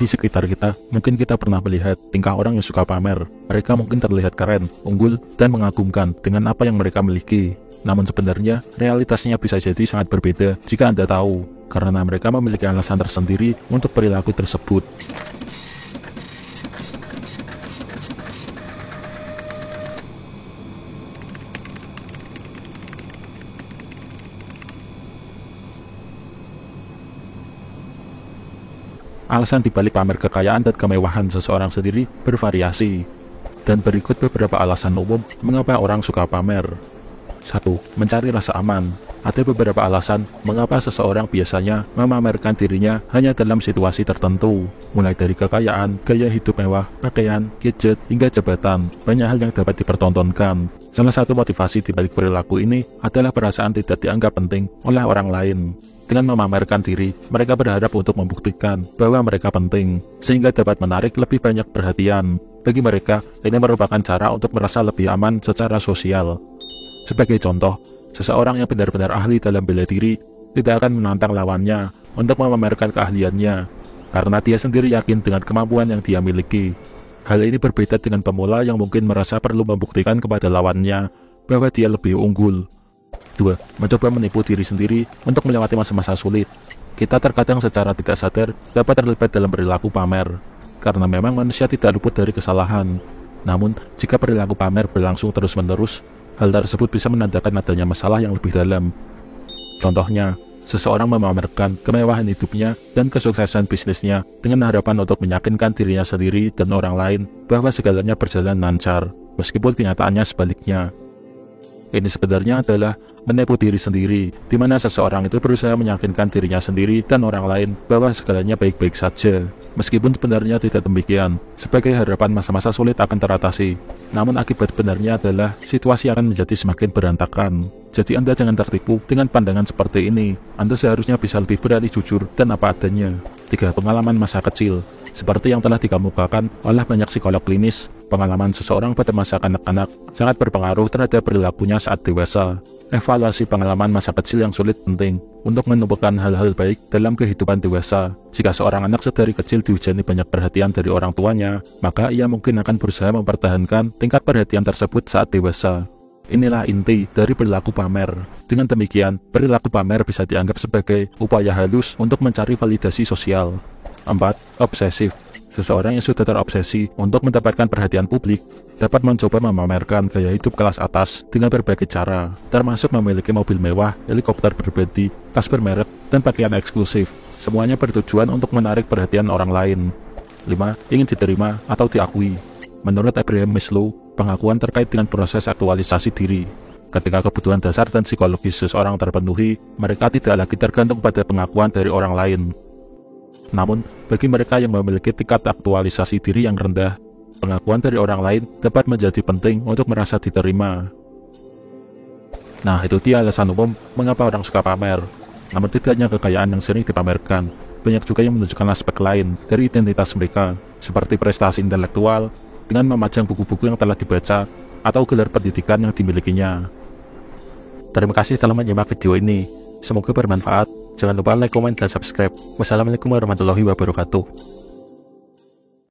Di sekitar kita, mungkin kita pernah melihat tingkah orang yang suka pamer. Mereka mungkin terlihat keren, unggul, dan mengagumkan dengan apa yang mereka miliki. Namun sebenarnya, realitasnya bisa jadi sangat berbeda jika Anda tahu, karena mereka memiliki alasan tersendiri untuk perilaku tersebut. Alasan dibalik pamer kekayaan dan kemewahan seseorang sendiri bervariasi. Dan berikut beberapa alasan umum mengapa orang suka pamer. 1. Mencari rasa aman. Ada beberapa alasan mengapa seseorang biasanya memamerkan dirinya hanya dalam situasi tertentu. Mulai dari kekayaan, gaya hidup mewah, pakaian, gadget, hingga jabatan. Banyak hal yang dapat dipertontonkan. Salah satu motivasi dibalik perilaku ini adalah perasaan tidak dianggap penting oleh orang lain. Dengan memamerkan diri, mereka berharap untuk membuktikan bahwa mereka penting, sehingga dapat menarik lebih banyak perhatian. Bagi mereka, ini merupakan cara untuk merasa lebih aman secara sosial. Sebagai contoh, seseorang yang benar-benar ahli dalam bela diri tidak akan menantang lawannya untuk memamerkan keahliannya, karena dia sendiri yakin dengan kemampuan yang dia miliki. Hal ini berbeda dengan pemula yang mungkin merasa perlu membuktikan kepada lawannya bahwa dia lebih unggul. 2. Mencoba menipu diri sendiri untuk melewati masa-masa sulit. Kita terkadang secara tidak sadar dapat terlibat dalam perilaku pamer, karena memang manusia tidak luput dari kesalahan. Namun, jika perilaku pamer berlangsung terus-menerus, hal tersebut bisa menandakan adanya masalah yang lebih dalam. Contohnya, seseorang memamerkan kemewahan hidupnya dan kesuksesan bisnisnya dengan harapan untuk meyakinkan dirinya sendiri dan orang lain bahwa segalanya berjalan lancar, meskipun kenyataannya sebaliknya. Ini sebenarnya adalah menipu diri sendiri, di mana seseorang itu berusaha meyakinkan dirinya sendiri dan orang lain bahwa segalanya baik-baik saja. Meskipun sebenarnya tidak demikian, sebagai harapan masa-masa sulit akan teratasi. Namun akibat benarnya adalah situasi akan menjadi semakin berantakan. Jadi Anda jangan tertipu dengan pandangan seperti ini. Anda seharusnya bisa lebih berani jujur dan apa adanya. 3. Pengalaman masa kecil. Seperti yang telah dikemukakan oleh banyak psikolog klinis, pengalaman seseorang pada masa kanak-kanak sangat berpengaruh terhadap perilakunya saat dewasa. Evaluasi pengalaman masa kecil yang sulit penting untuk menemukan hal-hal baik dalam kehidupan dewasa. Jika seorang anak sedari kecil dihujani banyak perhatian dari orang tuanya, maka ia mungkin akan berusaha mempertahankan tingkat perhatian tersebut saat dewasa. Inilah inti dari perilaku pamer. Dengan demikian, perilaku pamer bisa dianggap sebagai upaya halus untuk mencari validasi sosial. 4. Obsesif. Seseorang yang sudah terobsesi untuk mendapatkan perhatian publik dapat mencoba memamerkan gaya hidup kelas atas dengan berbagai cara, termasuk memiliki mobil mewah, helikopter berbodi, tas bermerek, dan pakaian eksklusif. Semuanya bertujuan untuk menarik perhatian orang lain. 5. Ingin diterima atau diakui. Menurut Abraham Maslow, pengakuan terkait dengan proses aktualisasi diri. Ketika kebutuhan dasar dan psikologis seseorang terpenuhi, mereka tidak lagi tergantung pada pengakuan dari orang lain. Namun, bagi mereka yang memiliki tingkat aktualisasi diri yang rendah, pengakuan dari orang lain dapat menjadi penting untuk merasa diterima. Nah, itu dia alasan umum mengapa orang suka pamer. Namun tidak hanya kekayaan yang sering dipamerkan, banyak juga yang menunjukkan aspek lain dari identitas mereka, seperti prestasi intelektual, dengan memajang buku-buku yang telah dibaca, atau gelar pendidikan yang dimilikinya. Terima kasih telah menyimak video ini. Semoga bermanfaat. Jangan lupa like, komen, dan subscribe. Wassalamualaikum warahmatullahi wabarakatuh.